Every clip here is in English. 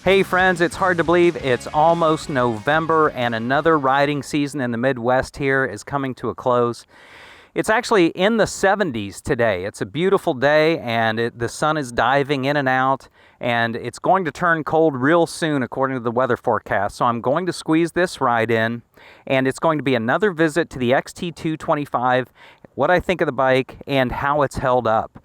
Hey friends, it's hard to believe it's almost November and another riding season in the Midwest here is coming to a close. It's actually in the 70s today. It's a beautiful day and the sun is diving in and out, and it's going to turn cold real soon according to the weather forecast. So I'm going to squeeze this ride in, and it's going to be another visit to the XT225, what I think of the bike and how it's held up.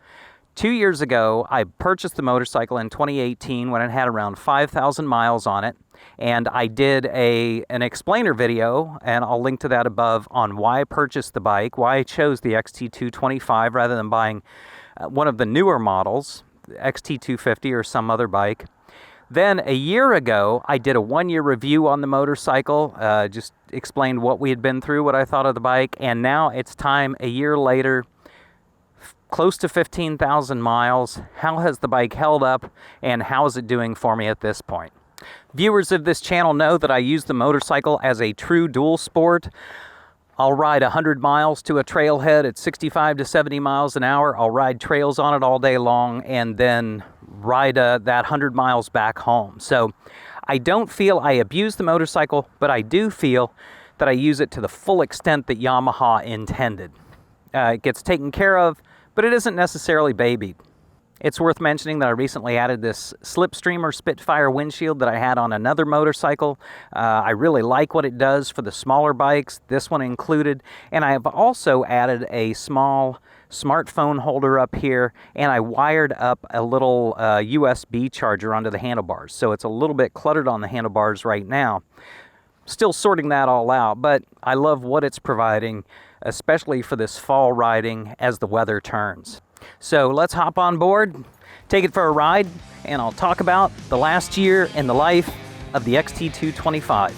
2 years ago, I purchased the motorcycle in 2018 when it had around 5,000 miles on it, and I did an explainer video, and I'll link to that above, on why I purchased the bike, why I chose the XT225 rather than buying one of the newer models, XT250 or some other bike. Then a year ago, I did a one-year review on the motorcycle, just explained what we had been through, what I thought of the bike, and now it's time, a year later, close to 15,000 miles. How has the bike held up, and how is it doing for me at this point? Viewers of this channel know that I use the motorcycle as a true dual sport. I'll ride 100 miles to a trailhead at 65 to 70 miles an hour. I'll ride trails on it all day long and then ride that 100 miles back home. So I don't feel I abuse the motorcycle, but I do feel that I use it to the full extent that Yamaha intended. It gets taken care of, but it isn't necessarily babied. It's worth mentioning that I recently added this Slipstreamer Spitfire windshield that I had on another motorcycle. I really like what it does for the smaller bikes, this one included. And I have also added a small smartphone holder up here, and I wired up a little USB charger onto the handlebars. So it's a little bit cluttered on the handlebars right now. Still sorting that all out, but I love what it's providing, especially for this fall riding as the weather turns. So let's hop on board, take it for a ride, and I'll talk about the last year in the life of the XT225.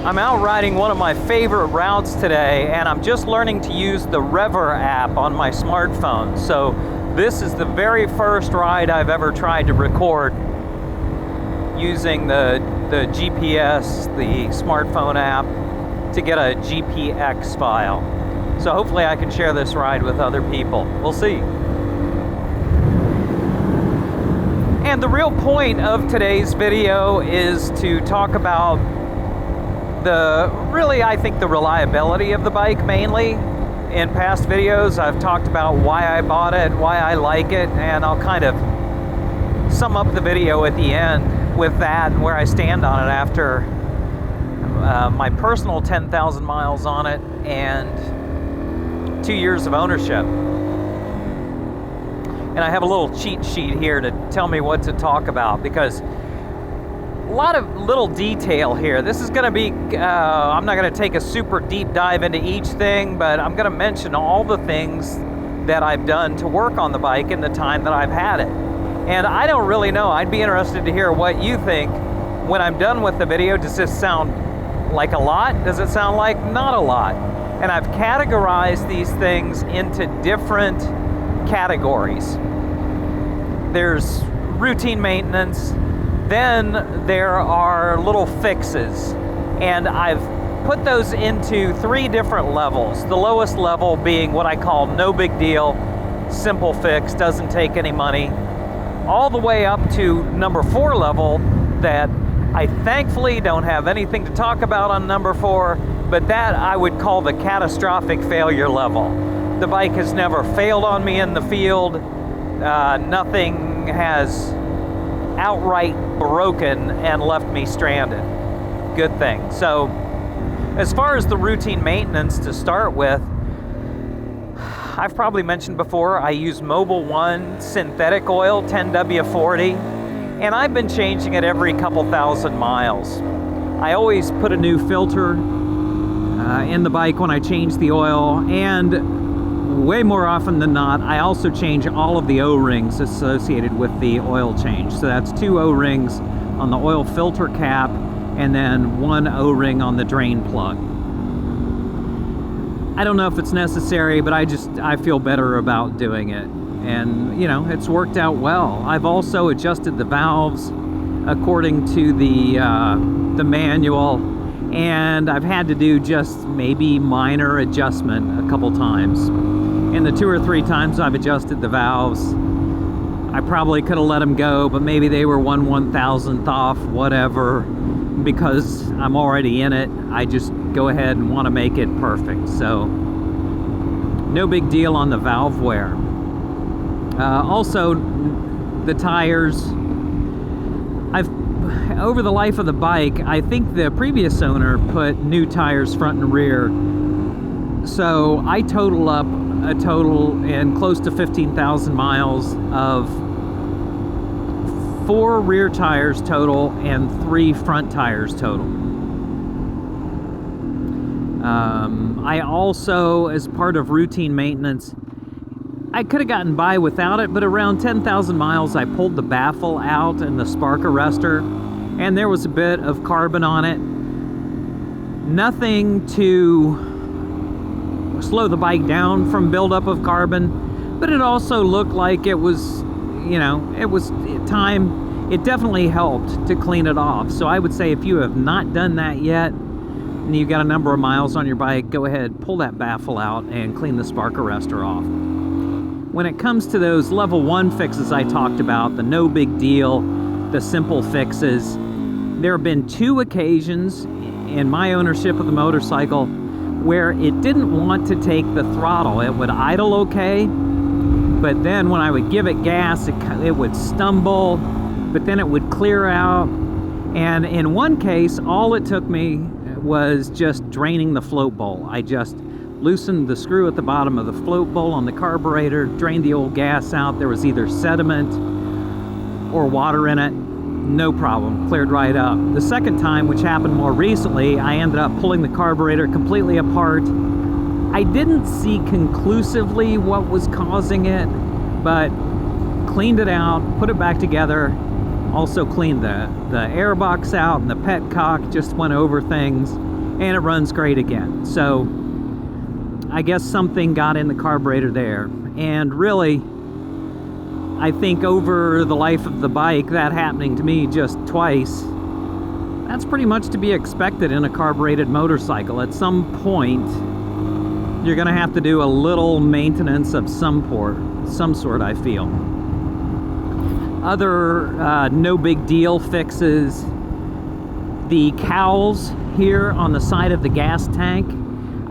I'm out riding one of my favorite routes today, and I'm just learning to use the Rever app on my smartphone. So this is the very first ride I've ever tried to record using the GPS, the smartphone app, to get a GPX file. So hopefully I can share this ride with other people. We'll see. And the real point of today's video is to talk about I think the reliability of the bike mainly. In past videos, I've talked about why I bought it, why I like it, and I'll kind of sum up the video at the end with that and where I stand on it after my personal 10,000 miles on it and 2 years of ownership. And I have a little cheat sheet here to tell me what to talk about, because a lot of little detail here. This is going to be, I'm not going to take a super deep dive into each thing, but I'm going to mention all the things that I've done to work on the bike in the time that I've had it. And I don't really know. I'd be interested to hear what you think when I'm done with the video. Does this sound like a lot? Does it sound like not a lot? And I've categorized these things into different categories. There's routine maintenance, then there are little fixes, and I've put those into 3 different levels. The lowest level being what I call no big deal, simple fix, doesn't take any money, all the way up to number 4 level that I thankfully don't have anything to talk about on number 4, but that I would call the catastrophic failure level. The bike has never failed on me in the field. Nothing has outright broken and left me stranded. Good thing. So as far as the routine maintenance to start with, I've probably mentioned before, I use Mobil 1 synthetic oil, 10W40, and I've been changing it every couple thousand miles. I always put a new filter in the bike when I change the oil, and way more often than not, I also change all of the O-rings associated with the oil change. So that's 2 O-rings on the oil filter cap, and then 1 O-ring on the drain plug. I don't know if it's necessary, but I feel better about doing it. And, you know, it's worked out well. I've also adjusted the valves according to the manual, and I've had to do just maybe minor adjustment a couple times. And the 2 or 3 times I've adjusted the valves, I probably could have let them go, but maybe they were 1/1000th off, whatever. Because I'm already in it, I just go ahead and want to make it perfect. So no big deal on the valve wear. Also, the tires, over the life of the bike, I think the previous owner put new tires front and rear. So I total up a total in close to 15,000 miles of 4 rear tires total and 3 front tires total. I also, as part of routine maintenance, I could have gotten by without it, but around 10,000 miles I pulled the baffle out and the spark arrestor, and there was a bit of carbon on it. Nothing to slow the bike down from buildup of carbon, but it also looked like it was, you know, it was time. It definitely helped to clean it off. So I would say if you have not done that yet, and you've got a number of miles on your bike, go ahead, pull that baffle out and clean the spark arrestor off. When it comes to those level 1 fixes I talked about, the no big deal, the simple fixes, there have been 2 occasions in my ownership of the motorcycle where it didn't want to take the throttle. It would idle okay, but then when I would give it gas, it would stumble, but then it would clear out. And in one case, all it took me was just draining the float bowl. I just loosened the screw at the bottom of the float bowl on the carburetor, drained the old gas out. There was either sediment or water in it. No problem, cleared right up. The second time, which happened more recently, I ended up pulling the carburetor completely apart. I didn't see conclusively what was causing it, but cleaned it out, put it back together, also cleaned the air box out and the petcock, just went over things, and it runs great again. So I guess something got in the carburetor there. And really, I think over the life of the bike, that happening to me just twice, that's pretty much to be expected in a carbureted motorcycle. At some point, you're gonna have to do a little maintenance of some sort, I feel. Other no big deal fixes, the cowls here on the side of the gas tank.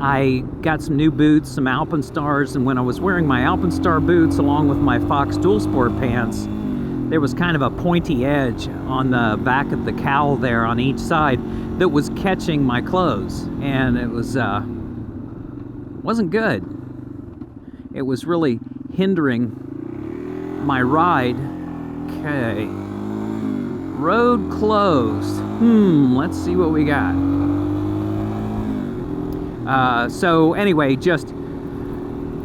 I got some new boots, some Alpenstars, and when I was wearing my Alpenstar boots along with my Fox Dual Sport pants, there was kind of a pointy edge on the back of the cowl there on each side that was catching my clothes, and it was wasn't good. It was really hindering my ride. Okay, road closed. Let's see what we got. So anyway, just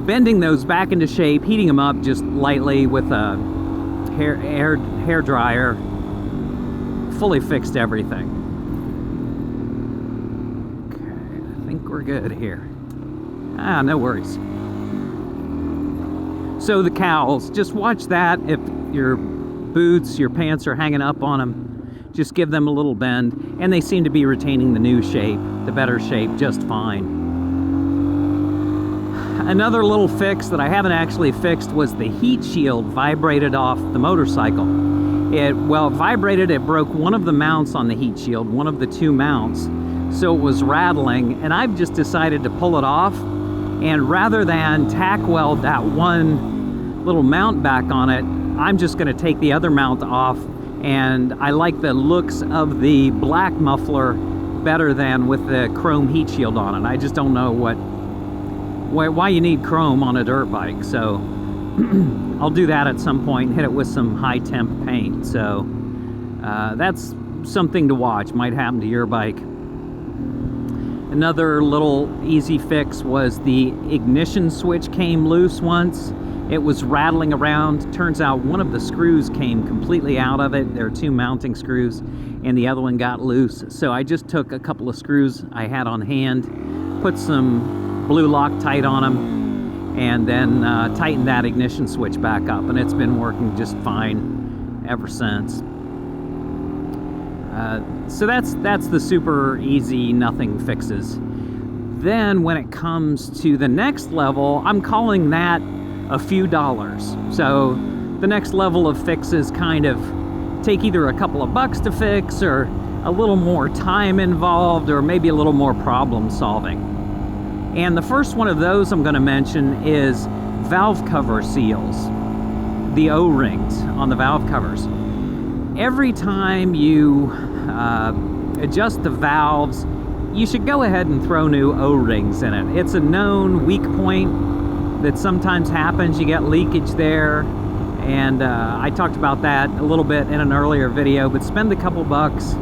bending those back into shape, heating them up just lightly with a hair dryer, fully fixed everything. Okay, I think we're good here. No worries. So the cowls, just watch that. If your boots, your pants are hanging up on them, just give them a little bend, and they seem to be retaining the new shape, the better shape, just fine. Another little fix that I haven't actually fixed was the heat shield vibrated off the motorcycle. It vibrated, it broke one of the mounts on the heat shield, one of the 2 mounts, so it was rattling, and I've just decided to pull it off, and rather than tack weld that one little mount back on it, I'm just going to take the other mount off, and I like the looks of the black muffler better than with the chrome heat shield on it. I just don't know why you need chrome on a dirt bike, so I'll do that at some point and hit it with some high temp paint. So that's something to watch, might happen to your bike. Another little easy fix was the ignition switch came loose once. It was rattling around. Turns out one of the screws came completely out of it. There are 2 mounting screws, and the other one got loose. So I just took a couple of screws I had on hand, put some blue Loctite on them, and then tightened that ignition switch back up, and it's been working just fine ever since. So that's the super easy nothing fixes. Then when it comes to the next level, I'm calling that a few dollars. So the next level of fixes kind of take either a couple of bucks to fix, or a little more time involved, or maybe a little more problem solving. And the first one of those I'm going to mention is valve cover seals, the O-rings on the valve covers. Every time you adjust the valves, you should go ahead and throw new O-rings in it. It's a known weak point that sometimes happens. You get leakage there, and I talked about that a little bit in an earlier video, but spend a couple bucks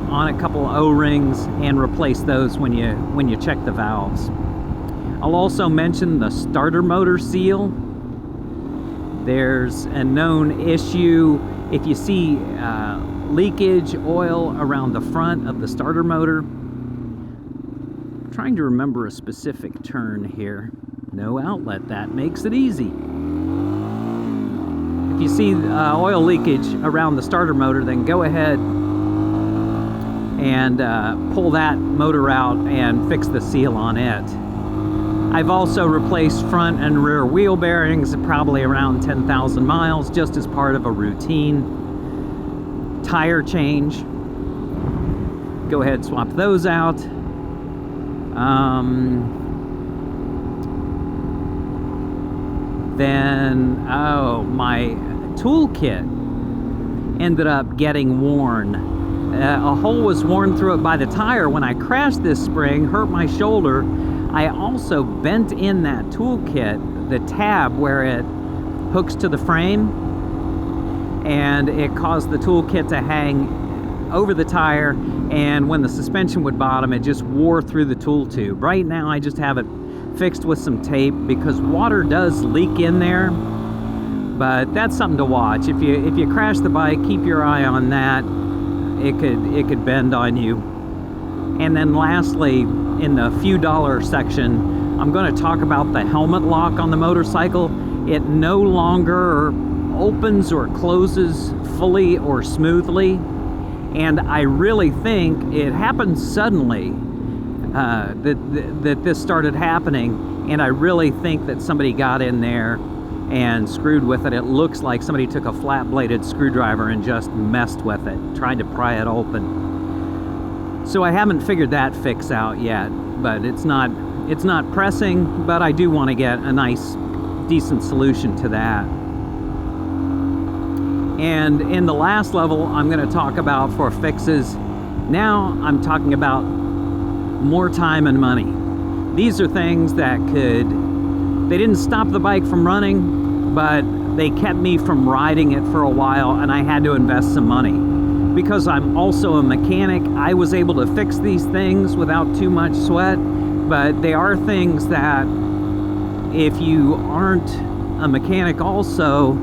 on a couple O-rings and replace those when you check the valves. I'll also mention the starter motor seal. There's a known issue if you see leakage oil around the front of the starter motor. I'm trying to remember a specific turn here. No outlet, that makes it easy. If you see oil leakage around the starter motor, then go ahead and pull that motor out and fix the seal on it. I've also replaced front and rear wheel bearings probably around 10,000 miles just as part of a routine tire change. Go ahead, swap those out. Then, my toolkit ended up getting worn. A hole was worn through it by the tire. When I crashed this spring, hurt my shoulder, I also bent in that toolkit, the tab where it hooks to the frame, and it caused the toolkit to hang over the tire, and when the suspension would bottom, it just wore through the tool tube. Right now I just have it fixed with some tape because water does leak in there, but that's something to watch. If you crash the bike, keep your eye on that. It could bend on you. And then lastly, in the few dollar section, I'm going to talk about the helmet lock on the motorcycle. It no longer opens or closes fully or smoothly, and I really think it happened suddenly that this started happening, and I really think that somebody got in there and screwed with it. It looks like somebody took a flat-bladed screwdriver and just messed with it, trying to pry it open. So I haven't figured that fix out yet, but it's not pressing, but I do want to get a nice, decent solution to that. And in the last level I'm going to talk about for fixes, now I'm talking about more time and money. These are things that they didn't stop the bike from running, but they kept me from riding it for a while, and I had to invest some money. Because I'm also a mechanic, I was able to fix these things without too much sweat, but they are things that if you aren't a mechanic also,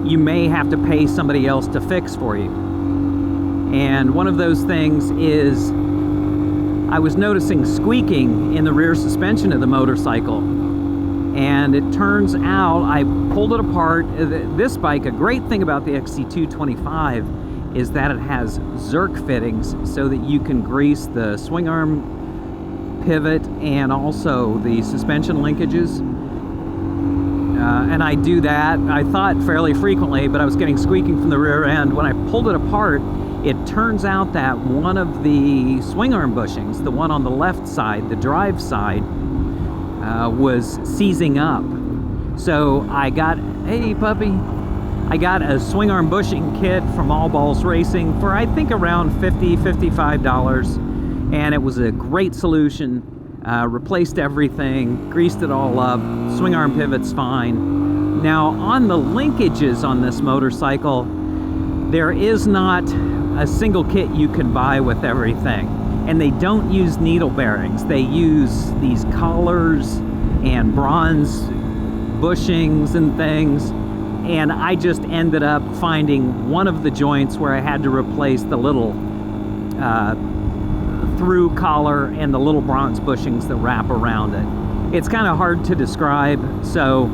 you may have to pay somebody else to fix for you. And one of those things is I was noticing squeaking in the rear suspension of the motorcycle. And it turns out I pulled it apart. This bike, a great thing about the XT225 is that it has Zerk fittings so that you can grease the swing arm pivot and also the suspension linkages. And I do that, I thought, fairly frequently, but I was getting squeaking from the rear end. When I pulled it apart, it turns out that one of the swing arm bushings, the one on the left side, the drive side, was seizing up. So I got, hey puppy, I got a swing arm bushing kit from All Balls Racing for I think around $55, and it was a great solution. Replaced everything, greased it all up, swing arm pivot's fine. Now on the linkages on this motorcycle, there is not a single kit you can buy with everything, and they don't use needle bearings. They use these collars and bronze bushings and things, and I just ended up finding one of the joints where I had to replace the little through collar and the little bronze bushings that wrap around it. It's kind of hard to describe, so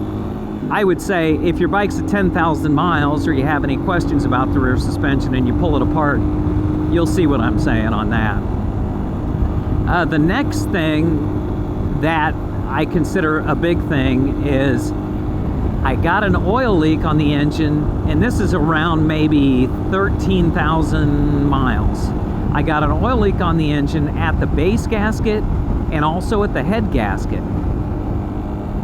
I would say if your bike's at 10,000 miles or you have any questions about the rear suspension and you pull it apart, you'll see what I'm saying on that. The next thing that I consider a big thing is I got an oil leak on the engine, and this is around maybe 13,000 miles. I got an oil leak on the engine at the base gasket and also at the head gasket.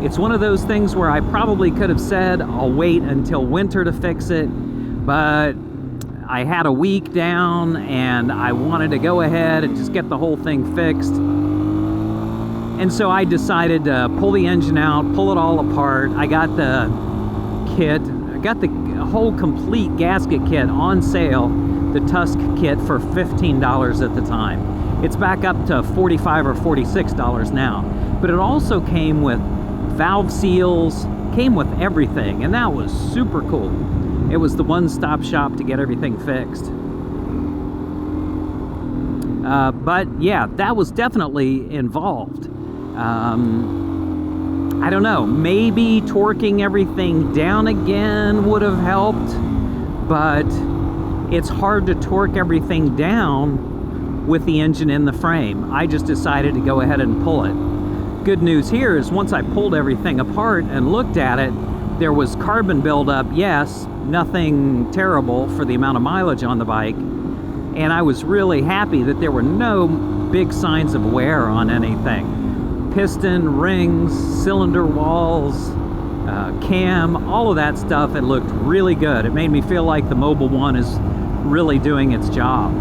It's one of those things where I probably could have said I'll wait until winter to fix it, but I had a week down and I wanted to go ahead and just get the whole thing fixed. And so I decided to pull the engine out, pull it all apart. I got the kit, I got the whole complete gasket kit on sale, the Tusk kit, for $15 at the time. It's back up to $45 or $46 now. But it also came with valve seals, came with everything, and that was super cool. It was the one-stop shop to get everything fixed. But yeah, that was definitely involved. I don't know, maybe torquing everything down again would have helped, but it's hard to torque everything down with the engine in the frame. I just decided to go ahead and pull it. Good news here is once I pulled everything apart and looked at it, there was carbon buildup, yes, nothing terrible for the amount of mileage on the bike, and I was really happy that there were no big signs of wear on anything. Piston, rings, cylinder walls, cam, all of that stuff, it looked really good. It made me feel like the Mobil 1 is really doing its job.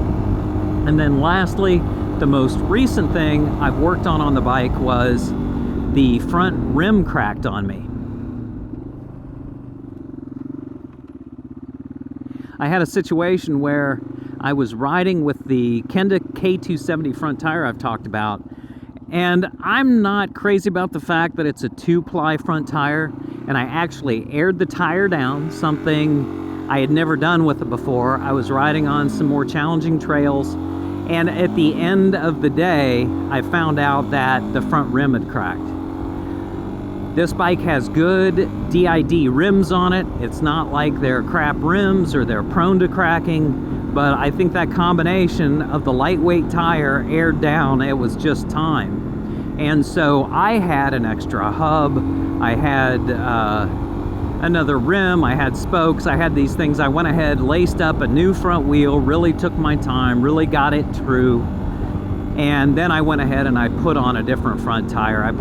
And then lastly, the most recent thing I've worked on the bike was the front rim cracked on me. I had a situation where I was riding with the Kenda K270 front tire I've talked about, and I'm not crazy about the fact that it's a 2-ply front tire, and I actually aired the tire down, something I had never done with it before. I was riding on some more challenging trails, and at the end of the day, I found out that the front rim had cracked. This bike has good DID rims on it. It's not like they're crap rims or they're prone to cracking, but I think that combination of the lightweight tire aired down, it was just time. And so I had an extra hub, I had another rim, I had spokes, I had these things. I went ahead, laced up a new front wheel, really took my time, really got it true. And then I went ahead and I put on a different front tire.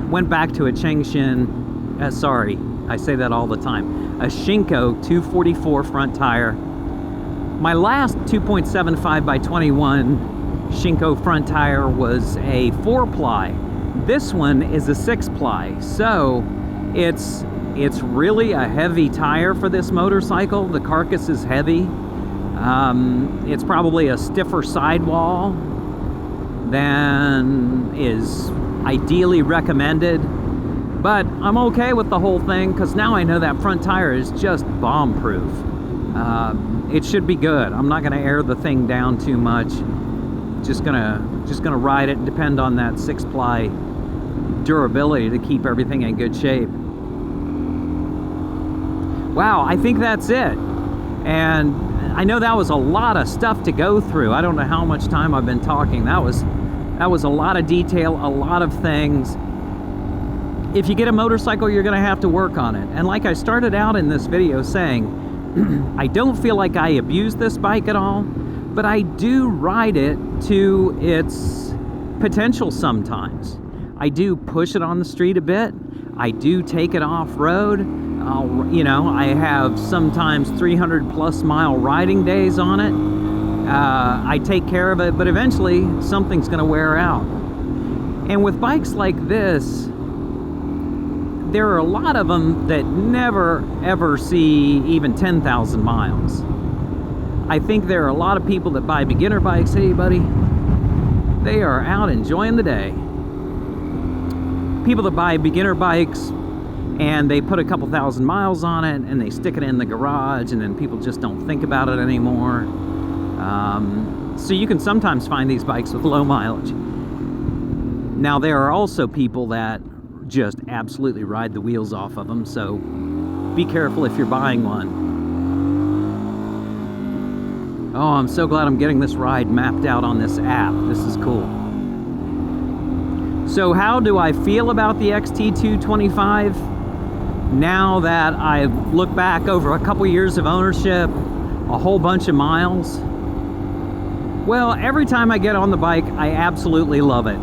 Went back to a Chengshin, sorry, I say that all the time, a Shinko 244 front tire. My last 2.75 by 21 Shinko front tire was a 4-ply. This one is a 6-ply, so it's really a heavy tire for this motorcycle. The carcass is heavy. It's probably a stiffer sidewall than is ideally recommended, but I'm okay with the whole thing because now I know that front tire is just bomb-proof. It should be good. I'm not going to air the thing down too much. Just gonna ride it and depend on that 6-ply durability to keep everything in good shape. Wow, I think that's it. And I know that was a lot of stuff to go through. I don't know how much time I've been talking. That was a lot of detail, a lot of things. If you get a motorcycle, you're gonna have to work on it. And like I started out in this video saying, I don't feel like I abuse this bike at all, but I do ride it to its potential sometimes. I do push it on the street a bit. I do take it off-road. I have sometimes 300+ mile riding days on it. I take care of it, but eventually something's going to wear out. And with bikes like this, there are a lot of them that never ever see even 10,000 miles. I think there are a lot of people that buy beginner bikes. Hey buddy, they are out enjoying the day. People that buy beginner bikes and they put a couple thousand miles on it and they stick it in the garage, and then people just don't think about it anymore. So you can sometimes find these bikes with low mileage. Now there are also people that just absolutely ride the wheels off of them, so be careful if you're buying one. Oh, I'm so glad I'm getting this ride mapped out on this app. This is cool. So how do I feel about the XT225 now that I look back over a couple years of ownership, a whole bunch of miles? Well, every time I get on the bike, I absolutely love it.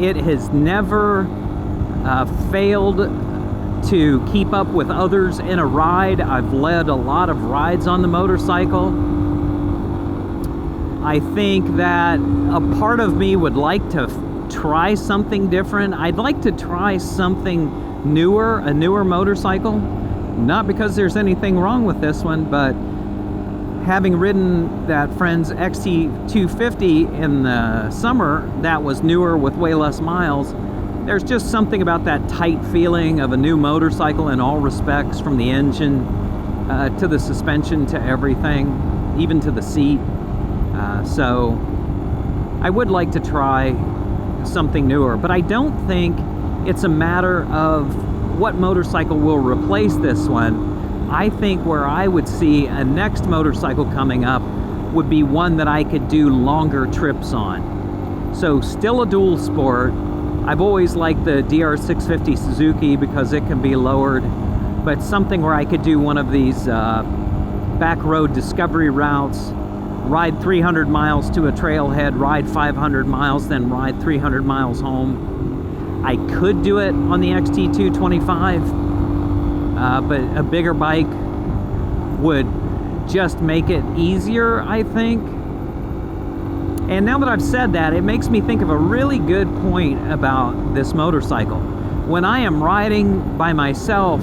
It has never failed to keep up with others in a ride. I've led a lot of rides on the motorcycle. I think that a part of me would like to try something different. I'd like to try something newer, a newer motorcycle. Not because there's anything wrong with this one, but having ridden that friend's XT250 in the summer, that was newer with way less miles. There's just something about that tight feeling of a new motorcycle in all respects, from the engine to the suspension to everything, even to the seat. So I would like to try something newer, but I don't think it's a matter of what motorcycle will replace this one. I think where I would see a next motorcycle coming up would be one that I could do longer trips on. So still a dual sport. I've always liked the DR650 Suzuki because it can be lowered, but something where I could do one of these back road discovery routes, ride 300 miles to a trailhead, ride 500 miles, then ride 300 miles home. I could do it on the XT225, but a bigger bike would just make it easier, I think. And now that I've said that, it makes me think of a really good point about this motorcycle. When I am riding by myself,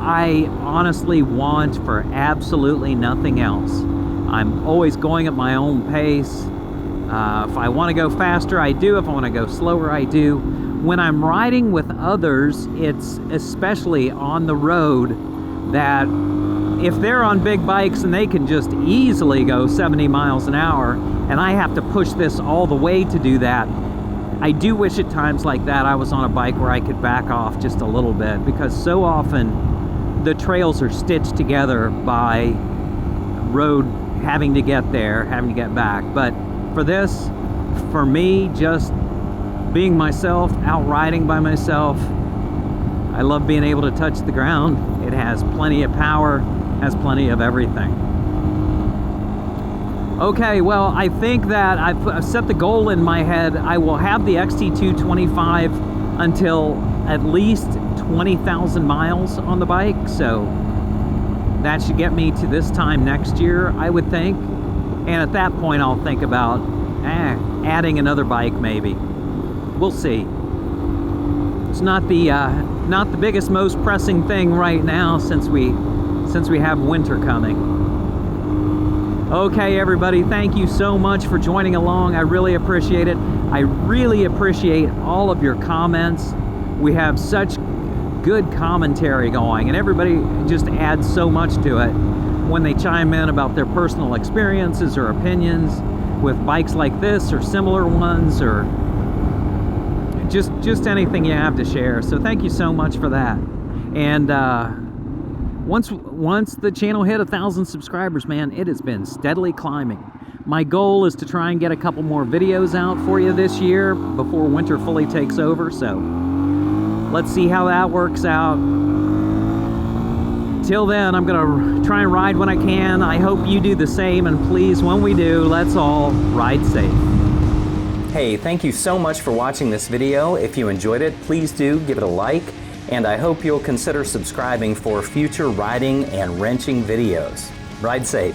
I honestly want for absolutely nothing else. I'm always going at my own pace. If I want to go faster, I do. If I want to go slower, I do. When I'm riding with others, it's especially on the road that if they're on big bikes and they can just easily go 70 miles an hour, and I have to push this all the way to do that, I do wish at times like that I was on a bike where I could back off just a little bit, because so often the trails are stitched together by road having to get there, having to get back. But for this, for me, just being myself, out riding by myself, I love being able to touch the ground. It has plenty of power, has plenty of everything. Okay, well, I think that I've set the goal in my head. I will have the XT225 until at least 20,000 miles on the bike, so that should get me to this time next year, I would think. And at that point, I'll think about adding another bike, maybe. We'll see. It's not the biggest, most pressing thing right now, since we have winter coming. Okay, everybody, thank you so much for joining along. I really appreciate it. I really appreciate all of your comments. We have such good commentary going, and everybody just adds so much to it when they chime in about their personal experiences or opinions with bikes like this or similar ones, or just anything you have to share. So thank you so much for that. And once the channel hit 1,000 subscribers, man, it has been steadily climbing. My goal is to try and get a couple more videos out for you this year before winter fully takes over, so let's see how that works out. Till then, I'm gonna try and ride when I can. I hope you do the same, and please, when we do, let's all ride safe. Hey, thank you so much for watching this video. If you enjoyed it, please do give it a like, and I hope you'll consider subscribing for future riding and wrenching videos. Ride safe.